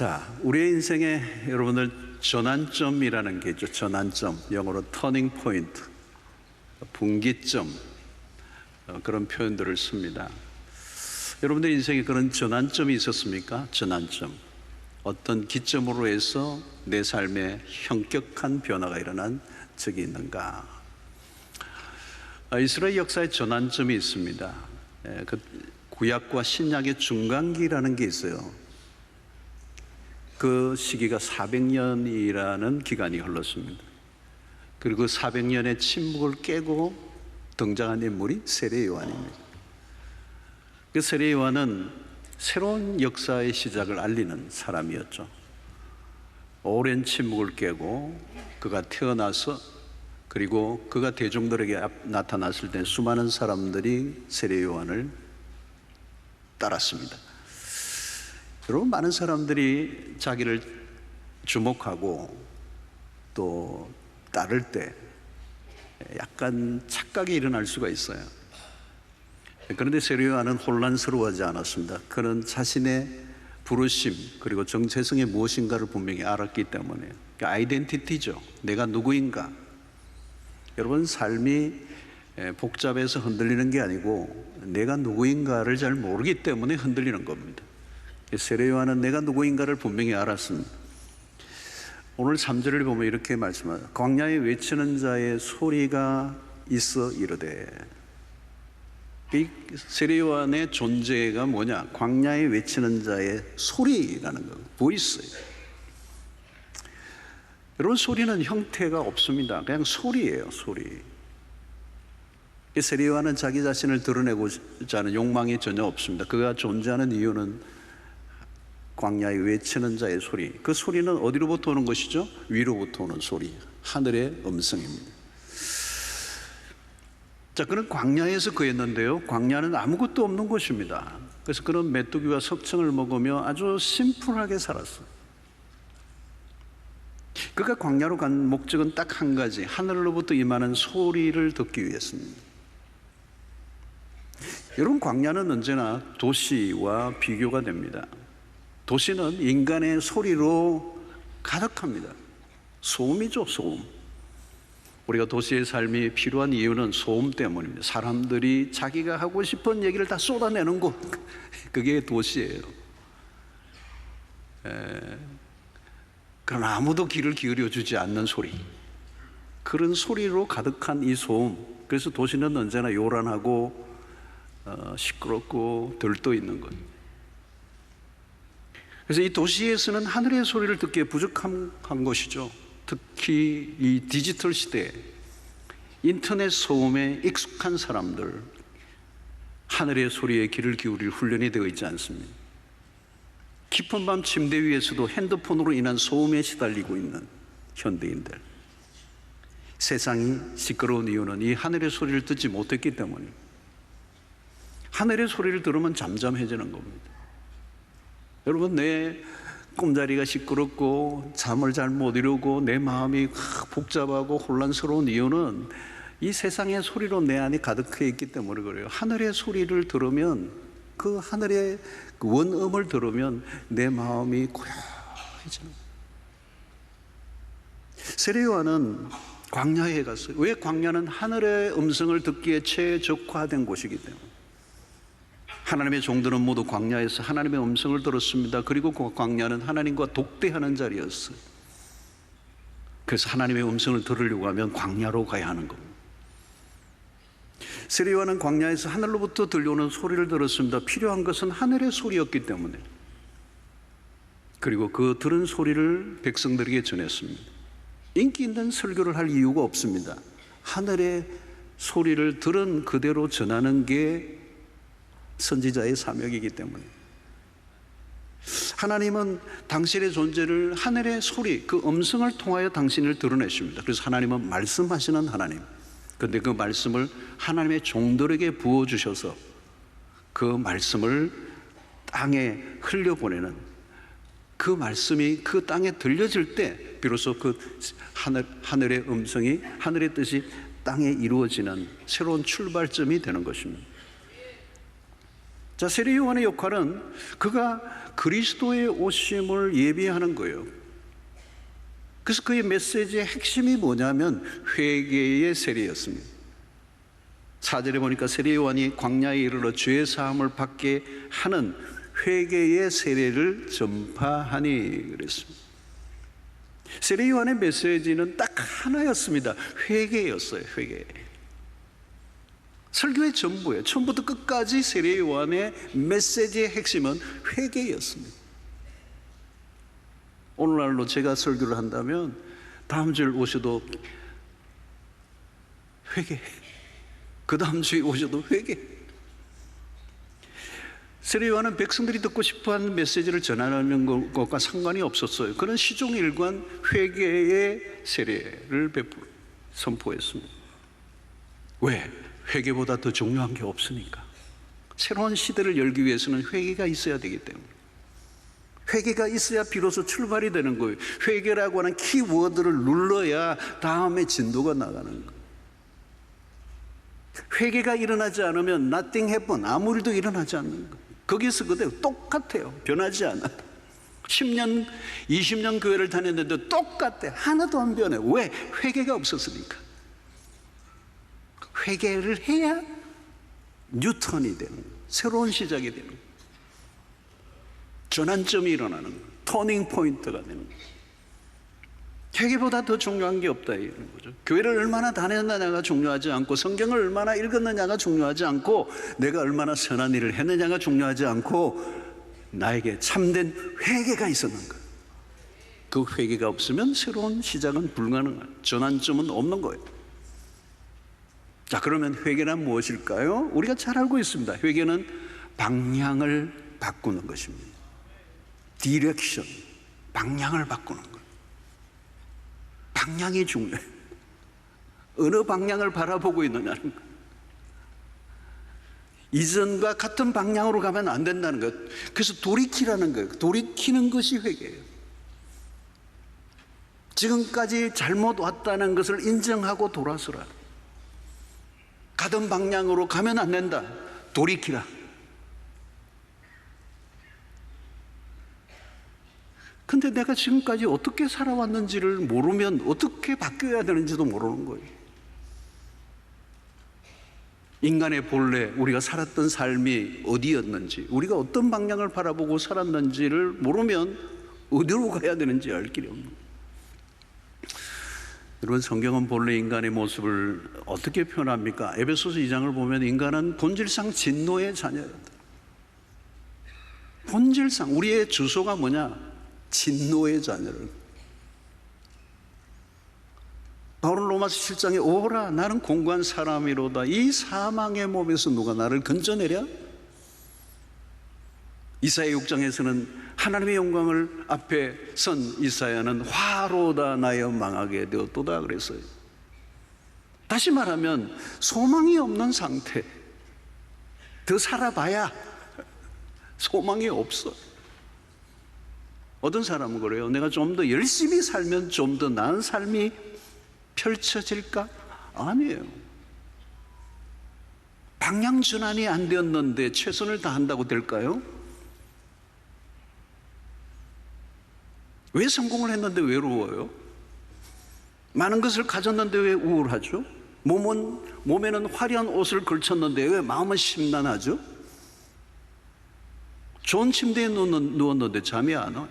자, 우리의 인생에 여러분들 전환점이라는 게 있죠. 전환점, 영어로 터닝 포인트, 분기점, 그런 표현들을 씁니다. 여러분들 인생에 그런 전환점이 있었습니까? 전환점. 어떤 기점으로 해서 내 삶에 현격한 변화가 일어난 적이 있는가? 이스라엘 역사의 전환점이 있습니다. 그 구약과 신약의 중간기라는 게 있어요. 그 시기가 400년이라는 기간이 흘렀습니다. 그리고 그 400년의 침묵을 깨고 등장한 인물이 세례 요한입니다. 그 세례 요한은 새로운 역사의 시작을 알리는 사람이었죠. 오랜 침묵을 깨고 그가 태어나서, 그리고 그가 대중들에게 나타났을 때 수많은 사람들이 세례 요한을 따랐습니다. 여러분, 많은 사람들이 자기를 주목하고 또 따를 때 약간 착각이 일어날 수가 있어요. 그런데 세례 요한은 혼란스러워하지 않았습니다. 그는 자신의 부르심 그리고 정체성이 무엇인가를 분명히 알았기 때문에, 아이덴티티죠. 내가 누구인가. 여러분, 삶이 복잡해서 흔들리는 게 아니고 내가 누구인가를 잘 모르기 때문에 흔들리는 겁니다. 세례 요한은 내가 누구인가를 분명히 알았습니다. 오늘 3절을 보면 이렇게 말씀하죠. 광야에 외치는 자의 소리가 있어 이르되. 이 세례 요한의 존재가 뭐냐? 광야에 외치는 자의 소리라는 거, 보이스. 여러분, 소리는 형태가 없습니다. 그냥 소리예요, 소리. 세례 요한은 자기 자신을 드러내고자 하는 욕망이 전혀 없습니다. 그가 존재하는 이유는 광야에 외치는 자의 소리. 그 소리는 어디로부터 오는 것이죠? 위로부터 오는 소리, 하늘의 음성입니다. 자, 그는 광야에서 거했는데요, 광야는 아무것도 없는 곳입니다. 그래서 그는 메뚜기와 석청을 먹으며 아주 심플하게 살았어요. 그가 광야로 간 목적은 딱 한 가지, 하늘로부터 임하는 소리를 듣기 위해서입니다. 여러분, 광야는 언제나 도시와 비교가 됩니다. 도시는 인간의 소리로 가득합니다. 소음이죠, 소음. 우리가 도시의 삶이 필요한 이유는 소음 때문입니다. 사람들이 자기가 하고 싶은 얘기를 다 쏟아내는 곳, 그게 도시예요. 그러나 아무도 귀를 기울여 주지 않는 소리, 그런 소리로 가득한 이 소음. 그래서 도시는 언제나 요란하고 시끄럽고 들떠 있는 것. 그래서 이 도시에서는 하늘의 소리를 듣기에 부족한 것이죠. 특히 이 디지털 시대에 인터넷 소음에 익숙한 사람들, 하늘의 소리에 귀를 기울일 훈련이 되어 있지 않습니다. 깊은 밤 침대 위에서도 핸드폰으로 인한 소음에 시달리고 있는 현대인들. 세상이 시끄러운 이유는 이 하늘의 소리를 듣지 못했기 때문입니다. 하늘의 소리를 들으면 잠잠해지는 겁니다. 여러분, 내 꿈자리가 시끄럽고 잠을 잘 못 이루고 내 마음이 복잡하고 혼란스러운 이유는 이 세상의 소리로 내 안이 가득해 있기 때문에 그래요. 하늘의 소리를 들으면, 그 하늘의 원음을 들으면 내 마음이 고요해지는 거예요. 세례 요한은 광야에 갔어요. 왜? 광야는 하늘의 음성을 듣기에 최적화된 곳이기 때문에. 하나님의 종들은 모두 광야에서 하나님의 음성을 들었습니다. 그리고 그 광야는 하나님과 독대하는 자리였어요. 그래서 하나님의 음성을 들으려고 하면 광야로 가야 하는 겁니다. 세례 요한은 광야에서 하늘로부터 들려오는 소리를 들었습니다. 필요한 것은 하늘의 소리였기 때문에. 그리고 그 들은 소리를 백성들에게 전했습니다. 인기 있는 설교를 할 이유가 없습니다. 하늘의 소리를 들은 그대로 전하는 게 선지자의 사명이기 때문에. 하나님은 당신의 존재를 하늘의 소리, 그 음성을 통하여 당신을 드러내십니다. 그래서 하나님은 말씀하시는 하나님. 그런데 그 말씀을 하나님의 종들에게 부어주셔서 그 말씀을 땅에 흘려보내는, 그 말씀이 그 땅에 들려질 때 비로소 그 하늘의 음성이, 하늘의 뜻이 땅에 이루어지는 새로운 출발점이 되는 것입니다. 자, 세례 요한의 역할은 그가 그리스도의 오심을 예비하는 거예요. 그래서 그의 메시지의 핵심이 뭐냐면 회개의 세례였습니다. 4절에 보니까 세례 요한이 광야에 이르러 죄 사함을 받게 하는 회개의 세례를 전파하니 그랬습니다. 세례 요한의 메시지는 딱 하나였습니다. 회개였어요. 회개. 설교의 전부예요. 처음부터 끝까지 세례 요한의 메시지의 핵심은 회개였습니다. 오늘날로 제가 설교를 한다면 다음 주에 오셔도 회개, 그 다음 주에 오셔도 회개. 세례 요한은 백성들이 듣고 싶어하는 메시지를 전하는 것과 상관이 없었어요. 그는 시종일관 회개의 세례를 선포했습니다. 왜? 회개보다 더 중요한 게 없으니까. 새로운 시대를 열기 위해서는 회개가 있어야 되기 때문에. 회개가 있어야 비로소 출발이 되는 거예요. 회개라고 하는 키워드를 눌러야 다음에 진도가 나가는 거예요. 회개가 일어나지 않으면 nothing happen, 아무 일도 일어나지 않는 거예요. 거기서 그대로 똑같아요. 변하지 않아. 10년, 20년 교회를 다녔는데 똑같아. 하나도 안 변해. 왜? 회개가 없었으니까. 회개를 해야 뉴턴이 되는 거예요. 새로운 시작이 되는 거예요. 전환점이 일어나는 거예요. 터닝 포인트가 되는 거예요. 회개보다 더 중요한 게 없다 이런 거죠. 교회를 얼마나 다녔느냐가 중요하지 않고, 성경을 얼마나 읽었느냐가 중요하지 않고, 내가 얼마나 선한 일을 했느냐가 중요하지 않고, 나에게 참된 회개가 있었는 거예요. 그 회개가 없으면 새로운 시작은 불가능해요. 전환점은 없는 거예요. 자, 그러면 회개란 무엇일까요? 우리가 잘 알고 있습니다. 회개는 방향을 바꾸는 것입니다. 디렉션, 방향을 바꾸는 거예요. 방향이 중요해요. 어느 방향을 바라보고 있느냐는 거예요. 이전과 같은 방향으로 가면 안 된다는 거예요. 그래서 돌이키라는 거예요. 돌이키는 것이 회개예요. 지금까지 잘못 왔다는 것을 인정하고 돌아서라. 가던 방향으로 가면 안 된다. 돌이키라. 근데 내가 지금까지 어떻게 살아왔는지를 모르면 어떻게 바뀌어야 되는지도 모르는 거예요. 인간의 본래, 우리가 살았던 삶이 어디였는지, 우리가 어떤 방향을 바라보고 살았는지를 모르면 어디로 가야 되는지 알 길이 없는 거예요. 여러분, 성경은 본래 인간의 모습을 어떻게 표현합니까? 에베소서 2장을 보면 인간은 본질상 진노의 자녀였다. 본질상 우리의 주소가 뭐냐? 진노의 자녀를. 바울 로마서 7장에 오라 나는 공고한 사람이로다. 이 사망의 몸에서 누가 나를 건져내랴? 이사야 6장에서는 하나님의 영광을 앞에 선 이사야는 화로다 나여 망하게 되었도다 그랬어요. 다시 말하면 소망이 없는 상태. 더 살아봐야 소망이 없어. 어떤 사람은 그래요. 내가 좀 더 열심히 살면 좀 더 나은 삶이 펼쳐질까? 아니에요. 방향 전환이 안 되었는데 최선을 다한다고 될까요? 왜 성공을 했는데 외로워요? 많은 것을 가졌는데 왜 우울하죠? 몸에는 화려한 옷을 걸쳤는데 왜 마음은 심란하죠? 좋은 침대에 누웠는데 잠이 안 와요.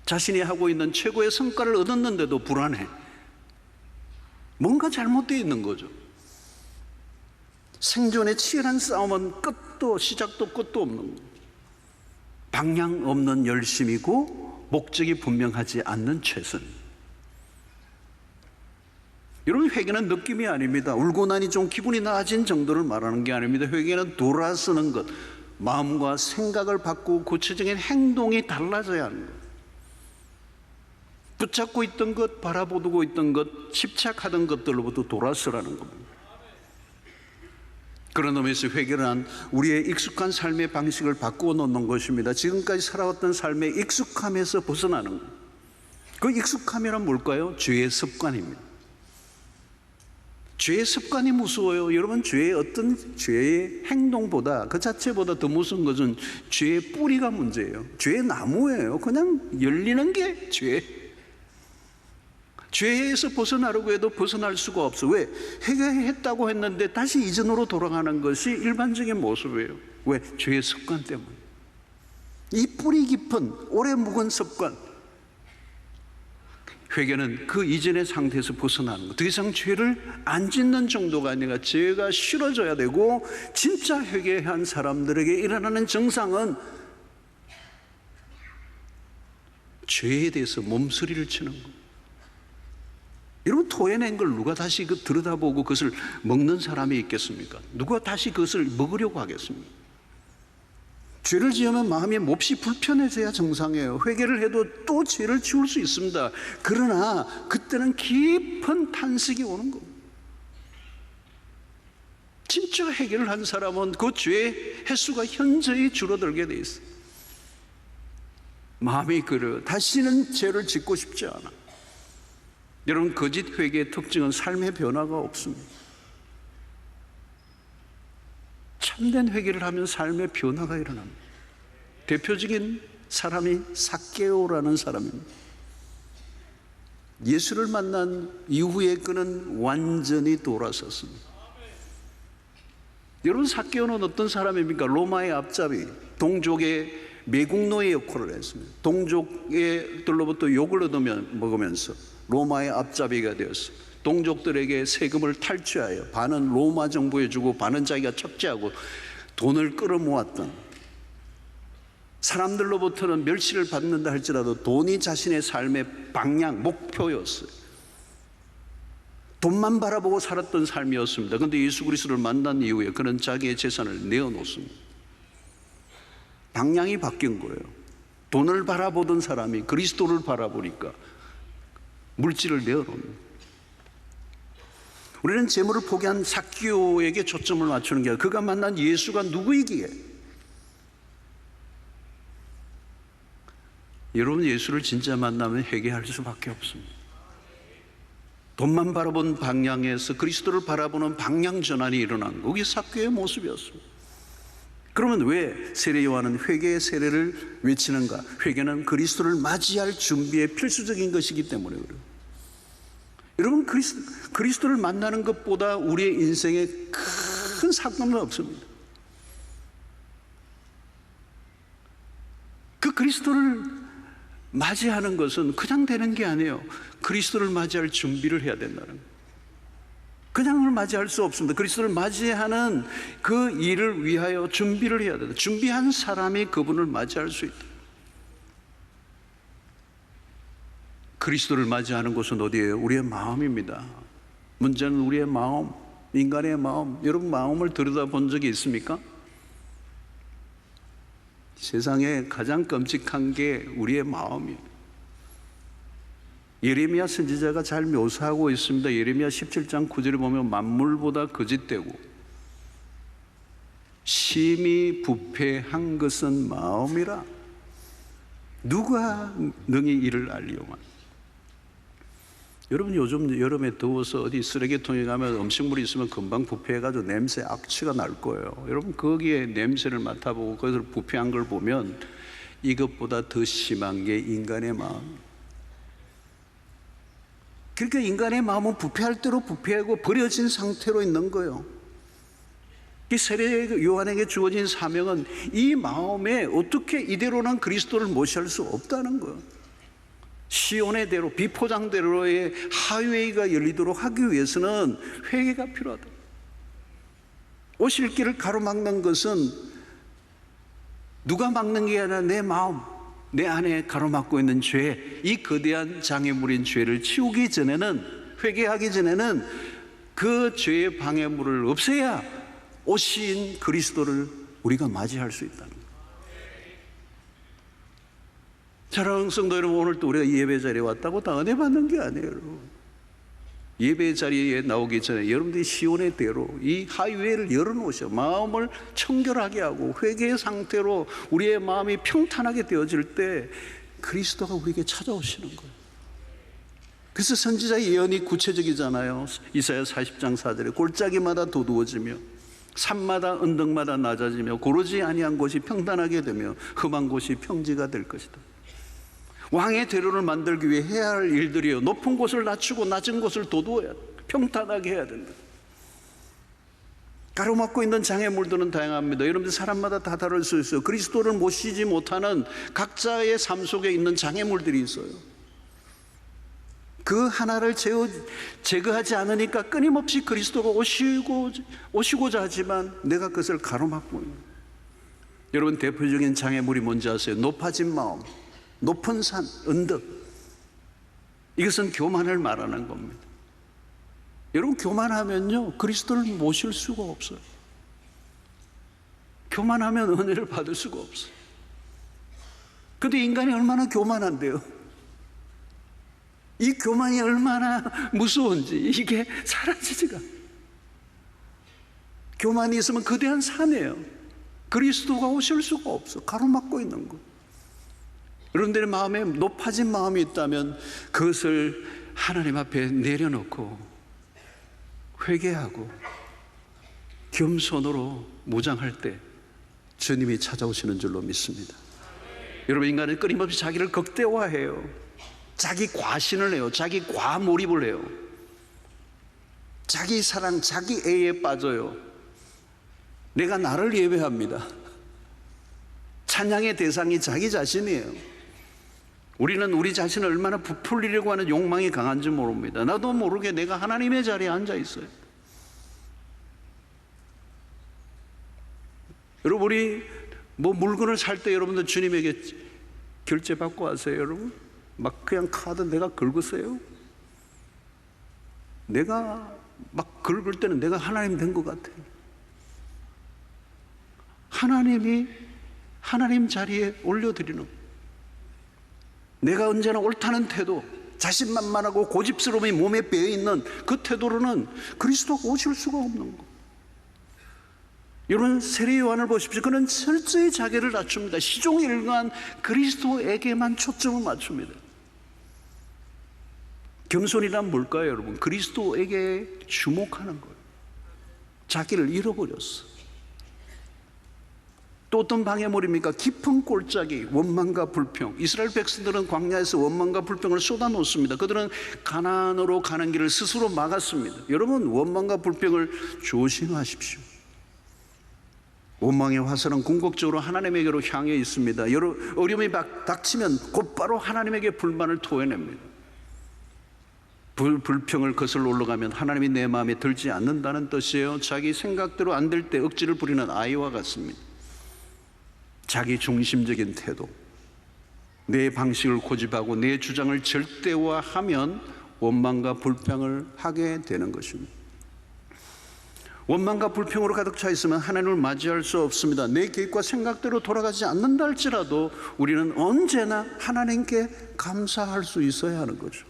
자신이 하고 있는 최고의 성과를 얻었는데도 불안해. 뭔가 잘못되어 있는 거죠. 생존의 치열한 싸움은 끝도 시작도 끝도 없는 거예요. 방향 없는 열심이고 목적이 분명하지 않는 최선. 여러분, 회개는 느낌이 아닙니다. 울고 나니 좀 기분이 나아진 정도를 말하는 게 아닙니다. 회개는 돌아서는 것, 마음과 생각을 바꾸고 구체적인 행동이 달라져야 하는 것. 붙잡고 있던 것, 바라보고 있던 것, 집착하던 것들로부터 돌아서라는 겁니다. 그런 의미에서 회개란 우리의 익숙한 삶의 방식을 바꾸어 놓는 것입니다. 지금까지 살아왔던 삶의 익숙함에서 벗어나는 것. 그 익숙함이란 뭘까요? 죄의 습관입니다. 죄의 습관이 무서워요. 여러분, 죄의 어떤 죄의 행동보다, 그 자체보다 더 무서운 것은 죄의 뿌리가 문제예요. 죄의 나무예요. 그냥 열리는 게 죄. 죄에서 벗어나려고 해도 벗어날 수가 없어. 왜? 해결했다고 했는데 다시 이전으로 돌아가는 것이 일반적인 모습이에요. 왜? 죄의 습관 때문에. 이 뿌리 깊은 오래 묵은 습관. 회개는 그 이전의 상태에서 벗어나는 것. 더 이상 죄를 안 짓는 정도가 아니라 죄가 싫어져야 되고, 진짜 회개한 사람들에게 일어나는 정상은 죄에 대해서 몸서리를 치는 것. 여러분, 토해낸 걸 누가 다시 들여다보고 그것을 먹는 사람이 있겠습니까? 누가 다시 그것을 먹으려고 하겠습니까? 죄를 지으면 마음이 몹시 불편해져야 정상이에요. 회개를 해도 또 죄를 지울 수 있습니다. 그러나 그때는 깊은 탄식이 오는 겁니다. 진짜 해결을 한 사람은 그 죄의 횟수가 현저히 줄어들게 돼 있어요. 마음이 그래요. 다시는 죄를 짓고 싶지 않아. 여러분, 거짓 회개의 특징은 삶의 변화가 없습니다. 참된 회개를 하면 삶의 변화가 일어납니다. 대표적인 사람이 삭개오라는 사람입니다. 예수를 만난 이후에 그는 완전히 돌아섰습니다. 여러분, 삭개오는 어떤 사람입니까? 로마의 앞잡이, 동족의 매국노의 역할을 했습니다. 동족들로부터 욕을 얻으면서 로마의 앞잡이가 되었습니다. 동족들에게 세금을 탈취하여 반은 로마 정부에 주고 반은 자기가 착취하고 돈을 끌어모았던, 사람들로부터는 멸시를 받는다 할지라도 돈이 자신의 삶의 방향, 목표였어요. 돈만 바라보고 살았던 삶이었습니다. 그런데 예수 그리스도를 만난 이후에 그는 자기의 재산을 내어놓습니다. 방향이 바뀐 거예요. 돈을 바라보던 사람이 그리스도를 바라보니까 물질을 내어놓습니다. 우리는 재물을 포기한 삭개오에게 초점을 맞추는 게 아니라 그가 만난 예수가 누구이기에, 여러분, 예수를 진짜 만나면 회개할 수밖에 없습니다. 돈만 바라본 방향에서 그리스도를 바라보는 방향 전환이 일어난 거, 그게 삭개오의 모습이었습니다. 그러면 왜 세례 요한은 회개의 세례를 외치는가? 회개는 그리스도를 맞이할 준비의 필수적인 것이기 때문에 그래요. 여러분, 그리스도를 만나는 것보다 우리의 인생에 큰 사건은 없습니다. 그 그리스도를 맞이하는 것은 그냥 되는 게 아니에요. 그리스도를 맞이할 준비를 해야 된다는 거예요. 그냥을 맞이할 수 없습니다. 그리스도를 맞이하는 그 일을 위하여 준비를 해야 된다. 준비한 사람이 그분을 맞이할 수 있다. 그리스도를 맞이하는 곳은 어디예요? 우리의 마음입니다. 문제는 우리의 마음, 인간의 마음. 여러분, 마음을 들여다본 적이 있습니까? 세상에 가장 끔찍한 게 우리의 마음이에요. 예레미야 선지자가 잘 묘사하고 있습니다. 예레미야 17장 9절에 보면 만물보다 거짓되고 심히 부패한 것은 마음이라 누가 능히 이를 알리오마. 여러분, 요즘 여름에 더워서 어디 쓰레기통에 가면 음식물이 있으면 금방 부패해가지고 냄새, 악취가 날 거예요. 여러분, 거기에 냄새를 맡아보고 거기서 부패한 걸 보면 이것보다 더 심한 게 인간의 마음. 그러니까 인간의 마음은 부패할 대로 부패하고 버려진 상태로 있는 거예요. 이 세례 요한에게 주어진 사명은 이 마음에 어떻게 이대로는 그리스도를 모시할 수 없다는 거예요. 시온의 대로, 비포장대로의 하이웨이가 열리도록 하기 위해서는 회개가 필요하다. 오실 길을 가로막는 것은 누가 막는 게 아니라 내 마음, 내 안에 가로막고 있는 죄, 이 거대한 장애물인 죄를 치우기 전에는, 회개하기 전에는 그 죄의 방해물을 없애야 오신 그리스도를 우리가 맞이할 수 있다는 거예요. 사랑하는 성도 여러분, 오늘 또 우리가 예배 자리에 왔다고 다 은혜 받는 게 아니에요. 여러분, 예배 자리에 나오기 전에 여러분들이 시온의 대로 이 하이웨이를 열어놓으셔 마음을 청결하게 하고 회개의 상태로 우리의 마음이 평탄하게 되어질 때 그리스도가 우리에게 찾아오시는 거예요. 그래서 선지자의 예언이 구체적이잖아요. 이사야 40장 4절에 골짜기마다 도두어지며 산마다 언덕마다 낮아지며 고르지 아니한 곳이 평단하게 되며 험한 곳이 평지가 될 것이다. 왕의 대로를 만들기 위해 해야 할 일들이요, 높은 곳을 낮추고 낮은 곳을 도두어야 돼. 평탄하게 해야 된다. 가로막고 있는 장애물들은 다양합니다. 여러분들 사람마다 다 다를 수 있어요. 그리스도를 모시지 못하는 각자의 삶 속에 있는 장애물들이 있어요. 그 하나를 제거하지 않으니까 끊임없이 그리스도가 오시고자 하지만 내가 그것을 가로막고 있는. 여러분, 대표적인 장애물이 뭔지 아세요? 높아진 마음, 높은 산, 언덕. 이것은 교만을 말하는 겁니다. 여러분, 교만하면요 그리스도를 모실 수가 없어요. 교만하면 은혜를 받을 수가 없어요. 근데 인간이 얼마나 교만한데요. 이 교만이 얼마나 무서운지 이게 사라지지가. 교만이 있으면 거대한 산이에요. 그리스도가 오실 수가 없어. 가로막고 있는 거. 여러분들의 마음에 높아진 마음이 있다면 그것을 하나님 앞에 내려놓고 회개하고 겸손으로 무장할 때 주님이 찾아오시는 줄로 믿습니다. 여러분, 인간은 끊임없이 자기를 극대화해요. 자기 과신을 해요. 자기 과몰입을 해요. 자기 사랑, 자기 애에 빠져요. 내가 나를 예배합니다. 찬양의 대상이 자기 자신이에요. 우리는 우리 자신을 얼마나 부풀리려고 하는 욕망이 강한지 모릅니다. 나도 모르게 내가 하나님의 자리에 앉아 있어요. 여러분, 우리 물건을 살 때 여러분들 주님에게 결제 받고 하세요, 여러분? 막 그냥 카드 내가 긁으세요? 내가 막 긁을 때는 내가 하나님 된 것 같아요. 하나님이 하나님 자리에 올려드리는, 내가 언제나 옳다는 태도, 자신만만하고 고집스러움이 몸에 배어있는 그 태도로는 그리스도가 오실 수가 없는 거. 여러분, 세례 요한을 보십시오. 그는 철저히 자기를 낮춥니다. 시종일관 그리스도에게만 초점을 맞춥니다. 겸손이란 뭘까요, 여러분? 그리스도에게 주목하는 거예요. 자기를 잃어버렸어. 또 어떤 방해물입니까? 깊은 골짜기, 원망과 불평. 이스라엘 백성들은 광야에서 원망과 불평을 쏟아놓습니다. 그들은 가나안으로 가는 길을 스스로 막았습니다. 여러분, 원망과 불평을 조심하십시오. 원망의 화살은 궁극적으로 하나님에게로 향해 있습니다. 어려움이 닥치면 곧바로 하나님에게 불만을 토해냅니다. 불평을 거슬러 올라가면 하나님이 내 마음에 들지 않는다는 뜻이에요. 자기 생각대로 안 될 때 억지를 부리는 아이와 같습니다. 자기 중심적인 태도, 내 방식을 고집하고 내 주장을 절대화하면 원망과 불평을 하게 되는 것입니다. 원망과 불평으로 가득 차 있으면 하나님을 맞이할 수 없습니다. 내 계획과 생각대로 돌아가지 않는다 할지라도 우리는 언제나 하나님께 감사할 수 있어야 하는 거죠.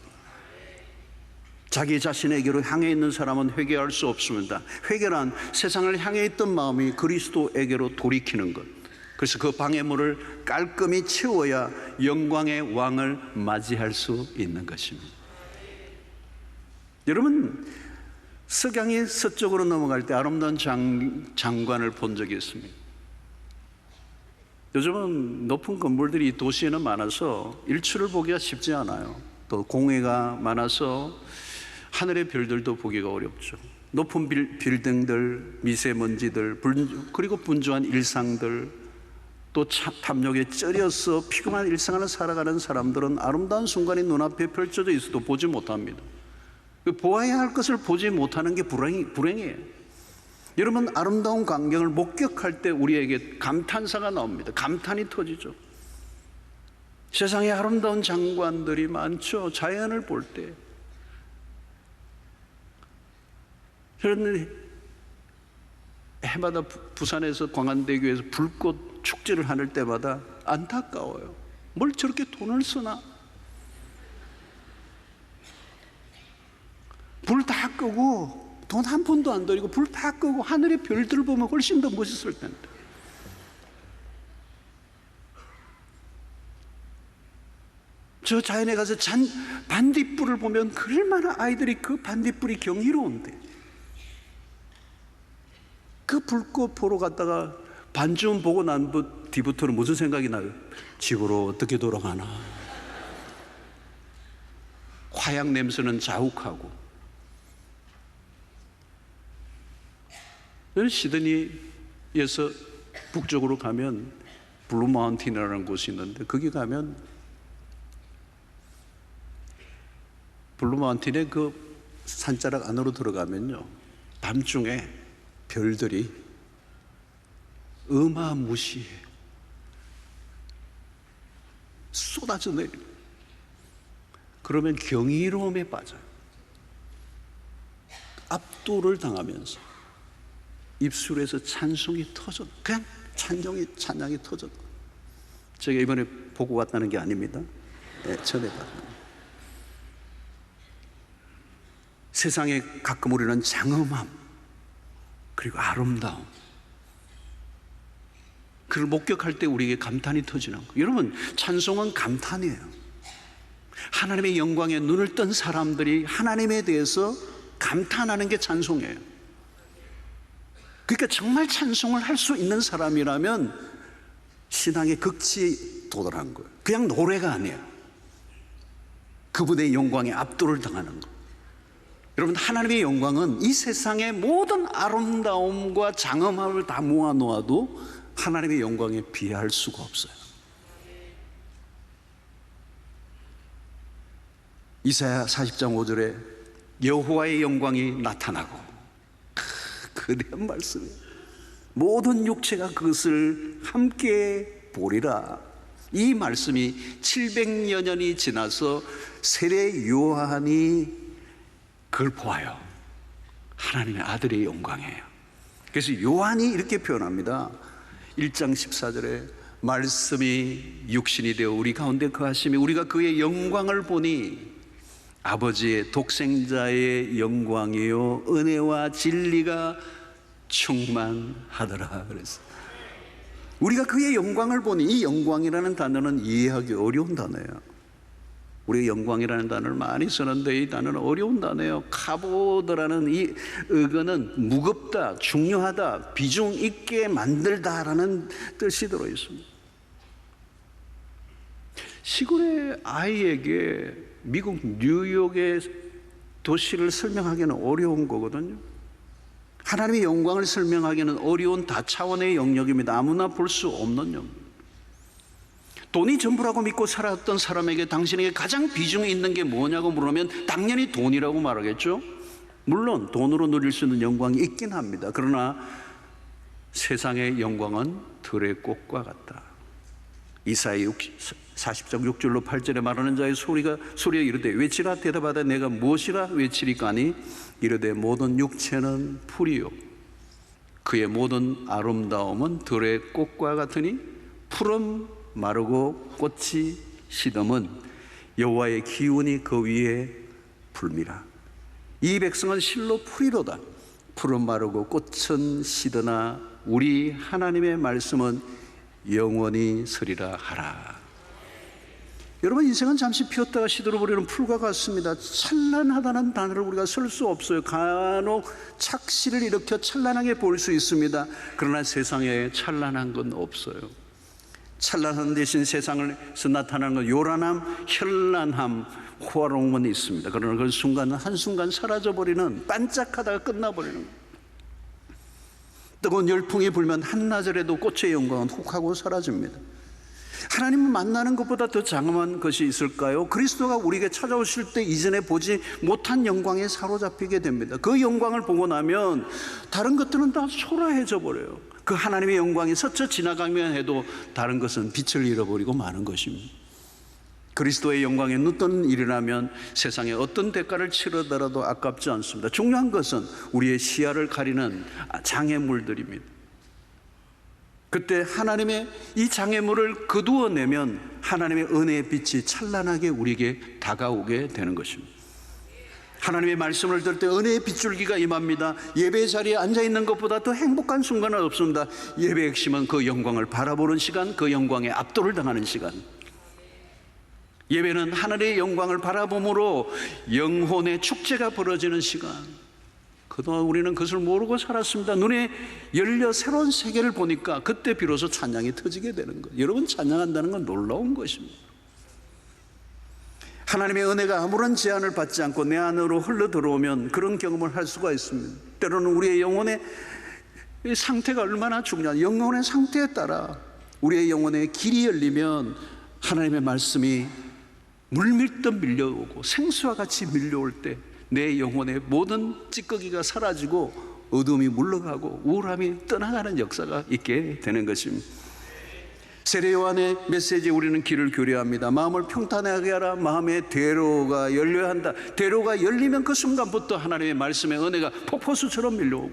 자기 자신에게로 향해 있는 사람은 회개할 수 없습니다. 회개란 세상을 향해 있던 마음이 그리스도에게로 돌이키는 것. 그래서 그 방해물을 깔끔히 채워야 영광의 왕을 맞이할 수 있는 것입니다. 여러분, 석양이 서쪽으로 넘어갈 때 아름다운 장관을 본 적이 있습니다. 요즘은 높은 건물들이 도시에는 많아서 일출을 보기가 쉽지 않아요. 또 공해가 많아서 하늘의 별들도 보기가 어렵죠. 높은 빌딩들, 미세먼지들, 그리고 분주한 일상들, 또 탐욕에 쩔여서 피곤한 일상을 살아가는 사람들은 아름다운 순간이 눈앞에 펼쳐져 있어도 보지 못합니다. 보아야 할 것을 보지 못하는 게 불행이에요. 여러분, 아름다운 광경을 목격할 때 우리에게 감탄사가 나옵니다. 감탄이 터지죠. 세상에 아름다운 장관들이 많죠. 자연을 볼 때. 그런데 해마다 부산에서 광안대교에서 불꽃 축제를 하는 때마다 안타까워요. 뭘 저렇게 돈을 쓰나? 불 다 끄고 돈 한 푼도 안 들이고 불 다 끄고 하늘의 별들을 보면 훨씬 더 멋있을 텐데. 저 자연에 가서 반딧불을 보면 얼마나 아이들이 그 반딧불이 경이로운데, 그 불꽃 보러 갔다가 반쯤 보고 난 뒤부터는 무슨 생각이 나요? 집으로 어떻게 돌아가나. 화약 냄새는 자욱하고. 시드니에서 북쪽으로 가면 블루 마운틴이라는 곳이 있는데, 거기 가면 블루 마운틴의 그 산자락 안으로 들어가면요, 밤중에 별들이 어마무시해 쏟아져 내려. 그러면 경이로움에 빠져요. 압도를 당하면서 입술에서 찬송이 터져, 그냥 찬양이 터져. 제가 이번에 보고 왔다는 게 아닙니다. 네, 전해봤어요. 세상에 가끔 우리는 장엄함, 그리고 아름다움, 그걸 목격할 때 우리에게 감탄이 터지는 거예요. 여러분, 찬송은 감탄이에요. 하나님의 영광에 눈을 뜬 사람들이 하나님에 대해서 감탄하는 게 찬송이에요. 그러니까 정말 찬송을 할 수 있는 사람이라면 신앙의 극치에 도달한 거예요. 그냥 노래가 아니에요. 그분의 영광에 압도를 당하는 거. 여러분, 하나님의 영광은 이 세상의 모든 아름다움과 장엄함을 다 모아놓아도 하나님의 영광에 비할 수가 없어요. 이사야 40장 5절에 여호와의 영광이 나타나고, 그대한 말씀이에요. 모든 육체가 그것을 함께 보리라. 이 말씀이 700여 년이 지나서 세례 요한이 그걸 보아요. 하나님의 아들의 영광이에요. 그래서 요한이 이렇게 표현합니다. 1장 14절에 말씀이 육신이 되어 우리 가운데 거하시며 우리가 그의 영광을 보니 아버지의 독생자의 영광이요 은혜와 진리가 충만하더라. 그래서 우리가 그의 영광을 보니, 이 영광이라는 단어는 이해하기 어려운 단어예요. 우리가 영광이라는 단어를 많이 쓰는데 이 단어는 어려운 단어예요. 카보드라는 이 어근은 무겁다, 중요하다, 비중 있게 만들다라는 뜻이 들어있습니다. 시골의 아이에게 미국 뉴욕의 도시를 설명하기는 어려운 거거든요. 하나님의 영광을 설명하기는 어려운 다차원의 영역입니다. 아무나 볼 수 없는 영역. 돈이 전부라고 믿고 살았던 사람에게 당신에게 가장 비중 있는 게 뭐냐고 물으면 당연히 돈이라고 말하겠죠. 물론 돈으로 누릴 수 있는 영광이 있긴 합니다. 그러나 세상의 영광은 들의 꽃과 같다. 이사야 40장 6절로 8절에 말하는 자의 소리가 이르되 외치라. 대답하되 내가 무엇이라 외치리까니 이르되 모든 육체는 풀이요 그의 모든 아름다움은 들의 꽃과 같으니 푸른 마르고 꽃이 시듬은 여호와의 기운이 그 위에 불미라. 이 백성은 실로 풀이로다. 푸른 마르고 꽃은 시드나 우리 하나님의 말씀은 영원히 서리라 하라. 여러분, 인생은 잠시 피었다가 시들어버리는 풀과 같습니다. 찬란하다는 단어를 우리가 쓸 수 없어요. 간혹 착시를 일으켜 찬란하게 보일 수 있습니다. 그러나 세상에 찬란한 건 없어요. 찬란한 대신 세상에서 나타나는 건 요란함, 현란함, 호화로움은 있습니다. 그러나 그 순간은 한순간 사라져버리는, 반짝하다가 끝나버리는 거예요. 뜨거운 열풍이 불면 한나절에도 꽃의 영광은 훅 하고 사라집니다. 하나님을 만나는 것보다 더 장엄한 것이 있을까요? 그리스도가 우리에게 찾아오실 때 이전에 보지 못한 영광에 사로잡히게 됩니다. 그 영광을 보고 나면 다른 것들은 다 초라해져 버려요. 그 하나님의 영광이 스쳐 지나가면 해도 다른 것은 빛을 잃어버리고 마는 것입니다. 그리스도의 영광에 눈뜨는 일이라면 세상에 어떤 대가를 치르더라도 아깝지 않습니다. 중요한 것은 우리의 시야를 가리는 장애물들입니다. 그때 하나님의 이 장애물을 거두어내면 하나님의 은혜의 빛이 찬란하게 우리에게 다가오게 되는 것입니다. 하나님의 말씀을 들을 때 은혜의 빗줄기가 임합니다. 예배의 자리에 앉아있는 것보다 더 행복한 순간은 없습니다. 예배의 핵심은 그 영광을 바라보는 시간, 그 영광에 압도를 당하는 시간. 예배는 하늘의 영광을 바라봄으로 영혼의 축제가 벌어지는 시간. 그동안 우리는 그것을 모르고 살았습니다. 눈에 열려 새로운 세계를 보니까 그때 비로소 찬양이 터지게 되는 거예요. 여러분, 찬양한다는 건 놀라운 것입니다. 하나님의 은혜가 아무런 제한을 받지 않고 내 안으로 흘러 들어오면 그런 경험을 할 수가 있습니다. 때로는 우리의 영혼의 상태가 얼마나 중요한, 영혼의 상태에 따라 우리의 영혼의 길이 열리면 하나님의 말씀이 물밀듯 밀려오고 생수와 같이 밀려올 때 내 영혼의 모든 찌꺼기가 사라지고 어둠이 물러가고 우울함이 떠나가는 역사가 있게 되는 것입니다. 세례 요한의 메시지에 우리는 길을 교류합니다. 마음을 평탄하게 하라. 마음의 대로가 열려야 한다. 대로가 열리면 그 순간부터 하나님의 말씀의 은혜가 폭포수처럼 밀려오고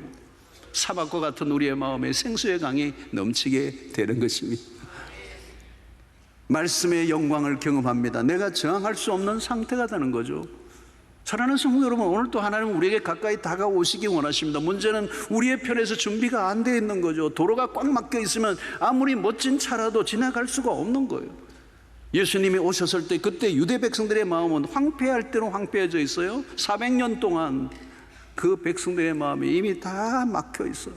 사막과 같은 우리의 마음에 생수의 강이 넘치게 되는 것입니다. 말씀의 영광을 경험합니다. 내가 저항할 수 없는 상태가 되는 거죠. 사랑하는 성도 여러분, 오늘 또 하나님은 우리에게 가까이 다가오시기 원하십니다. 문제는 우리의 편에서 준비가 안 되어 있는 거죠. 도로가 꽉 막혀 있으면 아무리 멋진 차라도 지나갈 수가 없는 거예요. 예수님이 오셨을 때 그때 유대 백성들의 마음은 황폐할 대로 황폐해져 있어요. 400년 동안 그 백성들의 마음이 이미 다 막혀 있어요.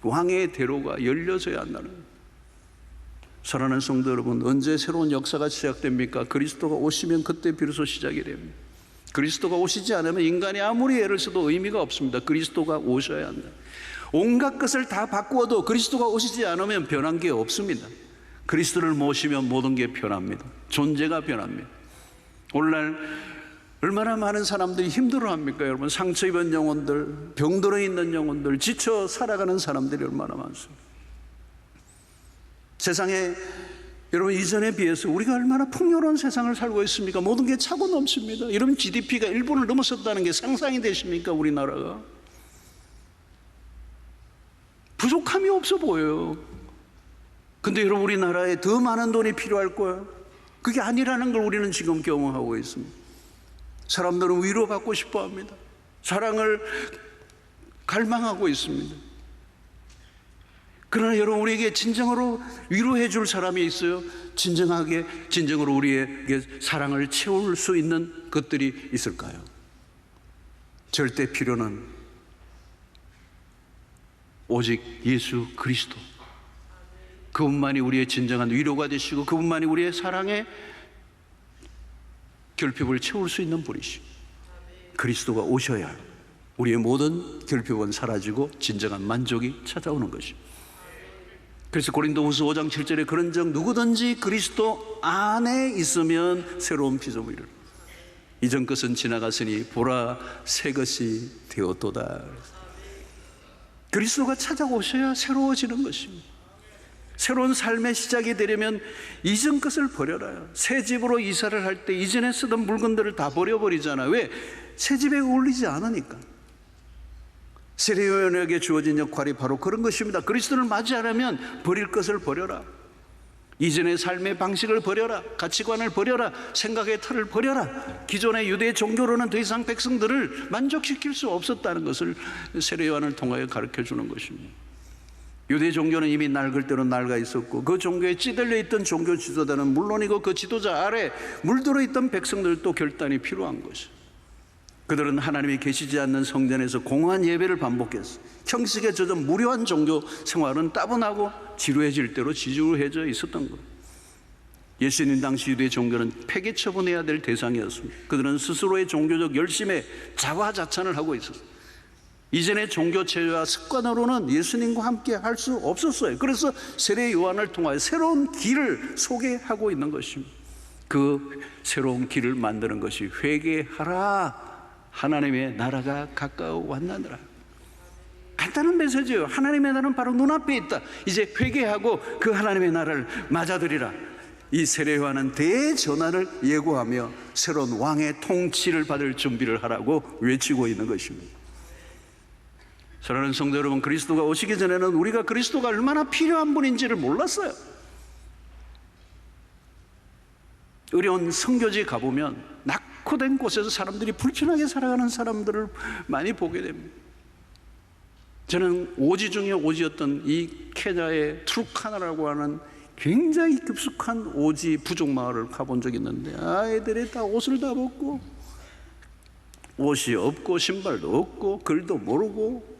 왕의 대로가 열려져야 한다는 거예요. 사랑하는 성도 여러분, 언제 새로운 역사가 시작됩니까? 그리스도가 오시면 그때 비로소 시작이 됩니다. 그리스도가 오시지 않으면 인간이 아무리 애를 써도 의미가 없습니다. 그리스도가 오셔야 한다. 온갖 것을 다 바꾸어도 그리스도가 오시지 않으면 변한 게 없습니다. 그리스도를 모시면 모든 게 변합니다. 존재가 변합니다. 오늘날 얼마나 많은 사람들이 힘들어합니까? 여러분, 상처 입은 영혼들, 병들어 있는 영혼들, 지쳐 살아가는 사람들이 얼마나 많습니다. 세상에 여러분, 이전에 비해서 우리가 얼마나 풍요로운 세상을 살고 있습니까? 모든 게 차고 넘칩니다. 여러분, GDP가 일본을 넘어섰다는 게 상상이 되십니까? 우리나라가 부족함이 없어 보여요. 근데 여러분, 우리나라에 더 많은 돈이 필요할 거예요. 그게 아니라는 걸 우리는 지금 경험하고 있습니다. 사람들은 위로받고 싶어 합니다. 사랑을 갈망하고 있습니다. 그러나 여러분, 우리에게 진정으로 위로해 줄 사람이 있어요. 진정으로 우리에게 사랑을 채울 수 있는 것들이 있을까요? 절대 필요는 오직 예수 그리스도. 그분만이 우리의 진정한 위로가 되시고 그분만이 우리의 사랑의 결핍을 채울 수 있는 분이시고, 그리스도가 오셔야 우리의 모든 결핍은 사라지고 진정한 만족이 찾아오는 것입니다. 그래서 고린도후서 5장 7절에 그런즉 누구든지 그리스도 안에 있으면 새로운 피조물이라. 이전 것은 지나갔으니 보라 새 것이 되었도다. 그리스도가 찾아오셔야 새로워지는 것입니다. 새로운 삶의 시작이 되려면 이전 것을 버려라. 새 집으로 이사를 할 때 이전에 쓰던 물건들을 다 버려버리잖아요. 왜? 새 집에 어울리지 않으니까. 세례 요한에게 주어진 역할이 바로 그런 것입니다. 그리스도를 맞이하려면 버릴 것을 버려라. 이전의 삶의 방식을 버려라. 가치관을 버려라. 생각의 틀을 버려라. 기존의 유대 종교로는 더 이상 백성들을 만족시킬 수 없었다는 것을 세례 요한을 통하여 가르쳐 주는 것입니다. 유대 종교는 이미 낡을 대로 낡아 있었고 그 종교에 찌들려 있던 종교 지도자는 물론이고 그 지도자 아래 물들어 있던 백성들도 결단이 필요한 것이죠. 그들은 하나님이 계시지 않는 성전에서 공허한 예배를 반복했어요. 형식에 젖은 무료한 종교 생활은 따분하고 지루해질 대로 지루해져 있었던 거예요. 예수님 당시 유대 종교는 폐기 처분해야 될 대상이었습니다. 그들은 스스로의 종교적 열심에 자화자찬을 하고 있었어요. 이전의 종교 체제와 습관으로는 예수님과 함께 할 수 없었어요. 그래서 세례 요한을 통하여 새로운 길을 소개하고 있는 것입니다. 그 새로운 길을 만드는 것이 회개하라. 하나님의 나라가 가까워 왔나니라. 간단한 메시지예요. 하나님의 나라는 바로 눈앞에 있다. 이제 회개하고 그 하나님의 나라를 맞아들이라. 이 세례 요한은 대전환을 예고하며 새로운 왕의 통치를 받을 준비를 하라고 외치고 있는 것입니다. 사랑하는 성도 여러분, 그리스도가 오시기 전에는 우리가 그리스도가 얼마나 필요한 분인지를 몰랐어요. 어려운 선교지에 가보면 낙후된 곳에서 사람들이 불편하게 살아가는 사람들을 많이 보게 됩니다. 저는 오지 중에 오지였던 이 케냐의 트루카나라고 하는 굉장히 깊숙한 오지 부족 마을을 가본 적이 있는데 아이들이 다 옷을 다 벗고 옷이 없고 신발도 없고 글도 모르고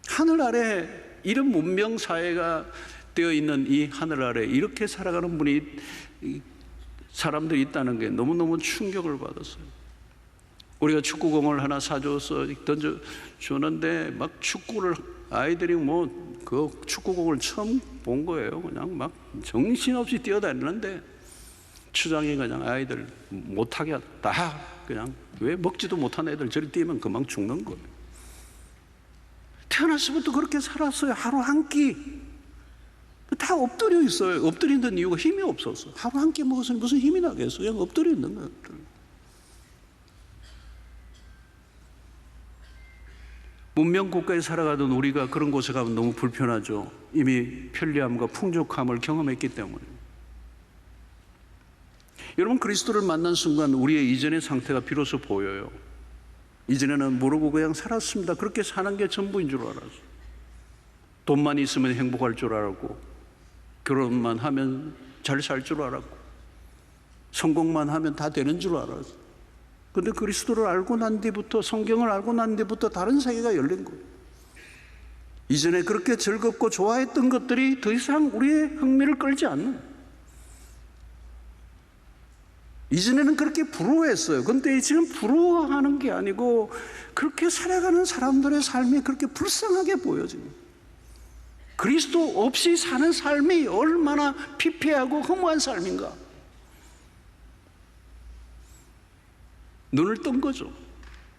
하늘 아래 이런 문명 사회가 되어 있는 이 하늘 아래 이렇게 살아가는 분이 사람들이 있다는 게 너무너무 충격을 받았어요. 우리가 축구공을 하나 사줘서 던져주는데 막 축구를 아이들이 뭐 그 축구공을 처음 본 거예요. 그냥 막 정신없이 뛰어다니는데 추장이 그냥 아이들 못하게 다 그냥 왜 먹지도 못한 애들 저리 뛰면 금방 죽는 거예요. 태어났을부터 그렇게 살았어요. 하루 한 끼 다 엎드려 있어요. 엎드리는 이유가 힘이 없었어. 하루 한 끼 먹었으니 무슨 힘이 나겠어요. 그냥 엎드려 있는 거예요. 문명 국가에 살아가던 우리가 그런 곳에 가면 너무 불편하죠. 이미 편리함과 풍족함을 경험했기 때문에. 여러분, 그리스도를 만난 순간 우리의 이전의 상태가 비로소 보여요. 이전에는 모르고 그냥 살았습니다. 그렇게 사는 게 전부인 줄 알았어요. 돈만 있으면 행복할 줄 알았고, 결혼만 하면 잘 살 줄 알았고, 성공만 하면 다 되는 줄 알았어요. 그런데 그리스도를 알고 난 뒤부터, 성경을 알고 난 뒤부터 다른 세계가 열린 거예요. 이전에 그렇게 즐겁고 좋아했던 것들이 더 이상 우리의 흥미를 끌지 않는, 이전에는 그렇게 부러워했어요. 그런데 지금 부러워하는 게 아니고 그렇게 살아가는 사람들의 삶이 그렇게 불쌍하게 보여집니다. 그리스도 없이 사는 삶이 얼마나 피폐하고 허무한 삶인가. 눈을 뜬 거죠.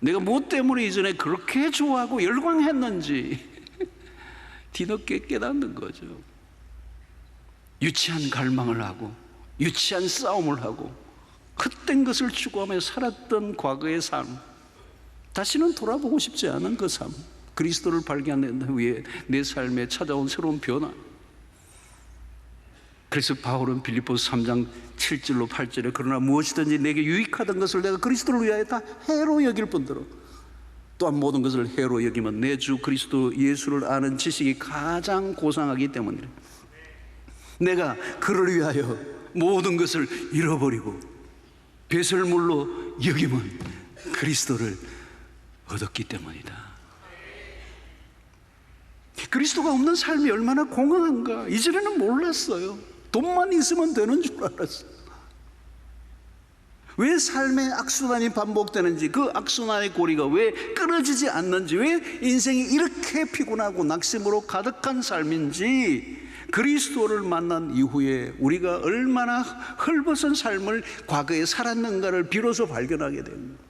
내가 무엇 때문에 이전에 그렇게 좋아하고 열광했는지 뒤늦게 깨닫는 거죠. 유치한 갈망을 하고 유치한 싸움을 하고 헛된 것을 추구하며 살았던 과거의 삶, 다시는 돌아보고 싶지 않은 그 삶, 그리스도를 발견한 후에 내 삶에 찾아온 새로운 변화. 그래서 바울은 빌립보서 3장 7절로 8절에 그러나 무엇이든지 내게 유익하던 것을 내가 그리스도를 위하여 다 해로 여길 뿐더러 또한 모든 것을 해로 여기면 내 주 그리스도 예수를 아는 지식이 가장 고상하기 때문이래. 내가 그를 위하여 모든 것을 잃어버리고 배설물로 여기면 그리스도를 얻었기 때문이다. 그리스도가 없는 삶이 얼마나 공허한가 이전에는 몰랐어요. 돈만 있으면 되는 줄 알았어요. 왜 삶의 악순환이 반복되는지, 그 악순환의 고리가 왜 끊어지지 않는지, 왜 인생이 이렇게 피곤하고 낙심으로 가득한 삶인지, 그리스도를 만난 이후에 우리가 얼마나 헐벗은 삶을 과거에 살았는가를 비로소 발견하게 됩니다.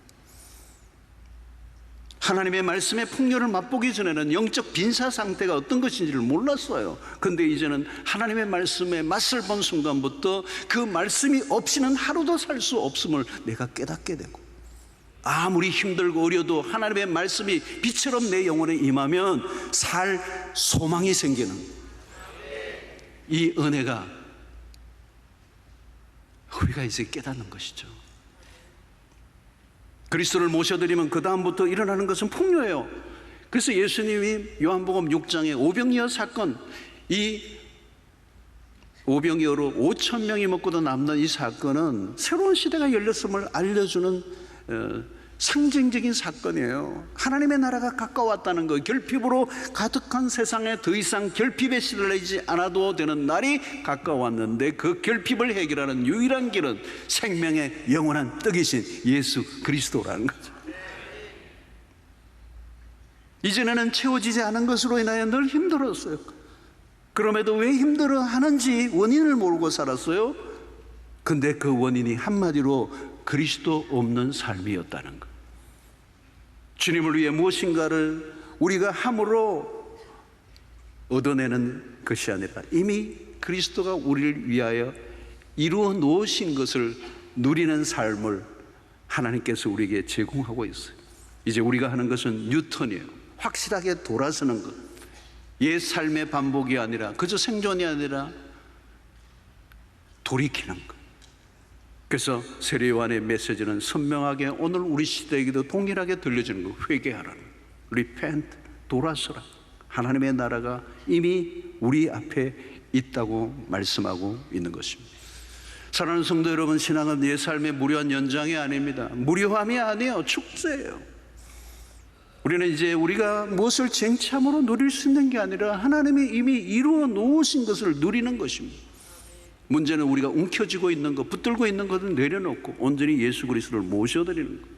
하나님의 말씀의 풍요를 맛보기 전에는 영적 빈사 상태가 어떤 것인지를 몰랐어요. 그런데 이제는 하나님의 말씀의 맛을 본 순간부터 그 말씀이 없이는 하루도 살 수 없음을 내가 깨닫게 되고, 아무리 힘들고 어려도 하나님의 말씀이 빛처럼 내 영혼에 임하면 살 소망이 생기는 이 은혜가 우리가 이제 깨닫는 것이죠. 그리스도를 모셔드리면 그 다음부터 일어나는 것은 풍요예요. 그래서 예수님이 요한복음 6장의 오병이어 사건, 이 오병이어로 5천 명이 먹고도 남는 이 사건은 새로운 시대가 열렸음을 알려주는 상징적인 사건이에요. 하나님의 나라가 가까웠다는 것, 결핍으로 가득한 세상에 더 이상 결핍에 시달리지 않아도 되는 날이 가까웠는데, 그 결핍을 해결하는 유일한 길은 생명의 영원한 떡이신 예수 그리스도라는 거죠. 이전에는 채워지지 않은 것으로 인하여 늘 힘들었어요. 그럼에도 왜 힘들어 하는지 원인을 모르고 살았어요. 근데 그 원인이 한마디로 그리스도 없는 삶이었다는 것. 주님을 위해 무엇인가를 우리가 함으로 얻어내는 것이 아니라 이미 그리스도가 우리를 위하여 이루어 놓으신 것을 누리는 삶을 하나님께서 우리에게 제공하고 있어요. 이제 우리가 하는 것은 뉴턴이에요. 확실하게 돌아서는 것. 옛 삶의 반복이 아니라, 그저 생존이 아니라 돌이키는 것. 그래서 세례 요한의 메시지는 선명하게 오늘 우리 시대에게도 동일하게 들려지는 거. 회개하라는, repent, 돌아서라. 하나님의 나라가 이미 우리 앞에 있다고 말씀하고 있는 것입니다. 사랑하는 성도 여러분, 신앙은 내 삶의 무료한 연장이 아닙니다. 무료함이 아니에요. 축제예요. 우리는 이제 우리가 무엇을 쟁취함으로 누릴 수 있는 게 아니라 하나님이 이미 이루어 놓으신 것을 누리는 것입니다. 문제는 우리가 움켜쥐고 있는 것, 붙들고 있는 것을 내려놓고 온전히 예수 그리스도를 모셔드리는 것.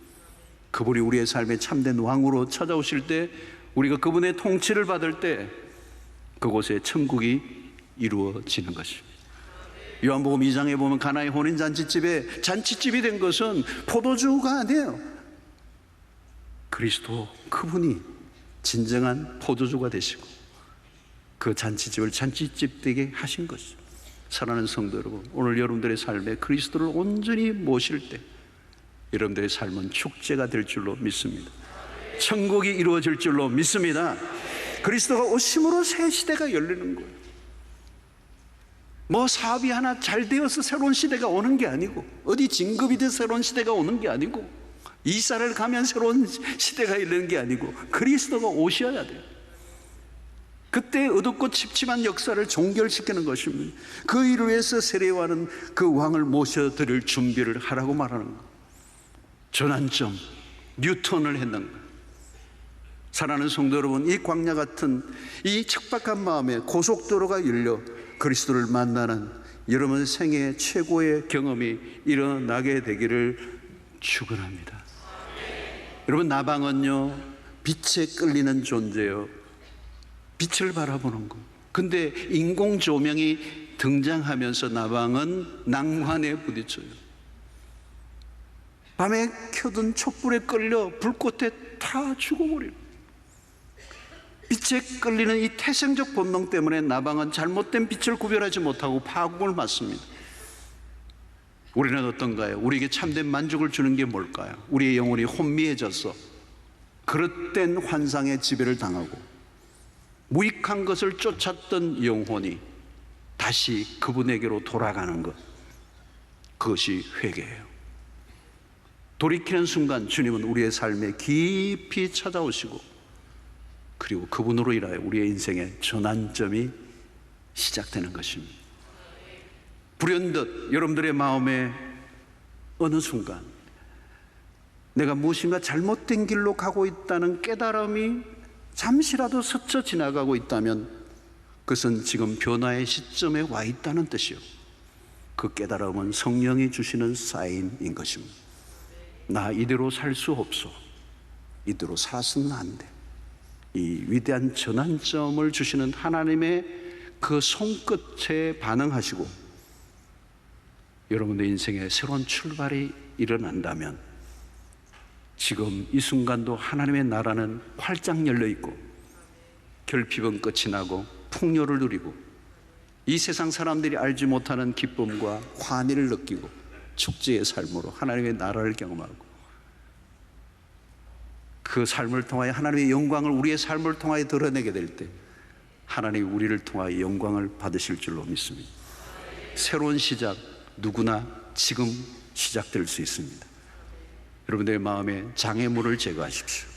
그분이 우리의 삶의 참된 왕으로 찾아오실 때, 우리가 그분의 통치를 받을 때 그곳에 천국이 이루어지는 것입니다. 요한복음 2장에 보면 가나의 혼인잔치집에 잔치집이 된 것은 포도주가 아니에요. 그리스도, 그분이 진정한 포도주가 되시고 그 잔치집을 잔치집 되게 하신 것이죠. 사랑하는 성도 여러분, 오늘 여러분들의 삶에 그리스도를 온전히 모실 때 여러분들의 삶은 축제가 될 줄로 믿습니다. 천국이 이루어질 줄로 믿습니다. 그리스도가 오심으로 새 시대가 열리는 거예요. 뭐 사업이 하나 잘 되어서 새로운 시대가 오는 게 아니고, 어디 진급이 돼서 새로운 시대가 오는 게 아니고, 이사를 가면 새로운 시대가 열리는 게 아니고, 그리스도가 오셔야 돼요. 그때 어둡고 찝찝한 역사를 종결시키는 것입니다. 그 일을 위해서 세례요한은 그 왕을 모셔드릴 준비를 하라고 말하는 거예요. 전환점, 뉴턴을 했는 거예요. 사랑하는 성도 여러분, 이 광야 같은 이 척박한 마음에 고속도로가 열려 그리스도를 만나는 여러분 생애 최고의 경험이 일어나게 되기를 축원합니다. 여러분, 나방은요, 빛에 끌리는 존재요, 빛을 바라보는 거. 근데 인공 조명이 등장하면서 나방은 낭만에 부딪혀요. 밤에 켜둔 촛불에 끌려 불꽃에 다 죽어버려요. 빛에 끌리는 이 태생적 본능 때문에 나방은 잘못된 빛을 구별하지 못하고 파국을 맞습니다. 우리는 어떤가요? 우리에게 참된 만족을 주는 게 뭘까요? 우리의 영혼이 혼미해져서 그릇된 환상의 지배를 당하고 무익한 것을 쫓았던 영혼이 다시 그분에게로 돌아가는 것, 그것이 회개예요. 돌이키는 순간 주님은 우리의 삶에 깊이 찾아오시고, 그리고 그분으로 인하여 우리의 인생의 전환점이 시작되는 것입니다. 불현듯 여러분들의 마음에 어느 순간 내가 무엇인가 잘못된 길로 가고 있다는 깨달음이 잠시라도 스쳐 지나가고 있다면 그것은 지금 변화의 시점에 와 있다는 뜻이요, 그 깨달음은 성령이 주시는 사인인 것입니다. 나 이대로 살 수 없어, 이대로 살아서는 안 돼. 이 위대한 전환점을 주시는 하나님의 그 손끝에 반응하시고 여러분의 인생에 새로운 출발이 일어난다면 지금 이 순간도 하나님의 나라는 활짝 열려 있고 결핍은 끝이 나고 풍요를 누리고 이 세상 사람들이 알지 못하는 기쁨과 환희를 느끼고 축제의 삶으로 하나님의 나라를 경험하고 그 삶을 통하여 하나님의 영광을 우리의 삶을 통하여 드러내게 될 때 하나님이 우리를 통하여 영광을 받으실 줄로 믿습니다. 새로운 시작, 누구나 지금 시작될 수 있습니다. 여러분들의 마음에 장애물을 제거하십시오.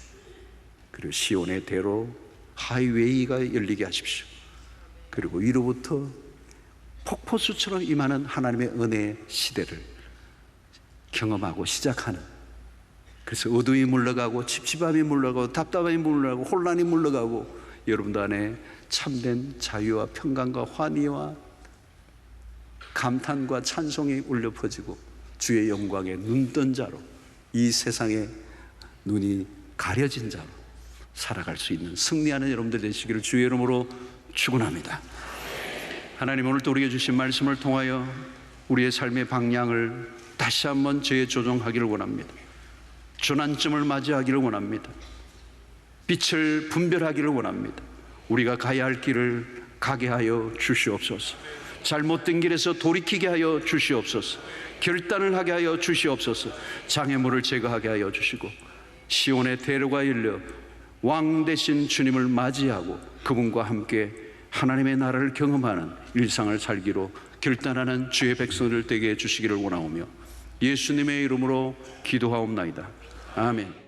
그리고 시온의 대로 하이웨이가 열리게 하십시오. 그리고 위로부터 폭포수처럼 임하는 하나님의 은혜의 시대를 경험하고 시작하는, 그래서 어둠이 물러가고 찝찝함이 물러가고 답답함이 물러가고 혼란이 물러가고 여러분들 안에 참된 자유와 평강과 환희와 감탄과 찬송이 울려 퍼지고 주의 영광에 눈뜬 자로, 이 세상에 눈이 가려진 자로 살아갈 수 있는 승리하는 여러분들 되시기를 주의 이름으로 축원합니다. 하나님, 오늘 또 우리에게 주신 말씀을 통하여 우리의 삶의 방향을 다시 한번 재조정하기를 원합니다. 전환점을 맞이하기를 원합니다. 빛을 분별하기를 원합니다. 우리가 가야 할 길을 가게 하여 주시옵소서. 잘못된 길에서 돌이키게 하여 주시옵소서. 결단을 하게 하여 주시옵소서. 장애물을 제거하게 하여 주시고 시온의 대로가 열려 왕 되신 주님을 맞이하고 그분과 함께 하나님의 나라를 경험하는 일상을 살기로 결단하는 주의 백성들 되게 해주시기를 원하오며 예수님의 이름으로 기도하옵나이다. 아멘.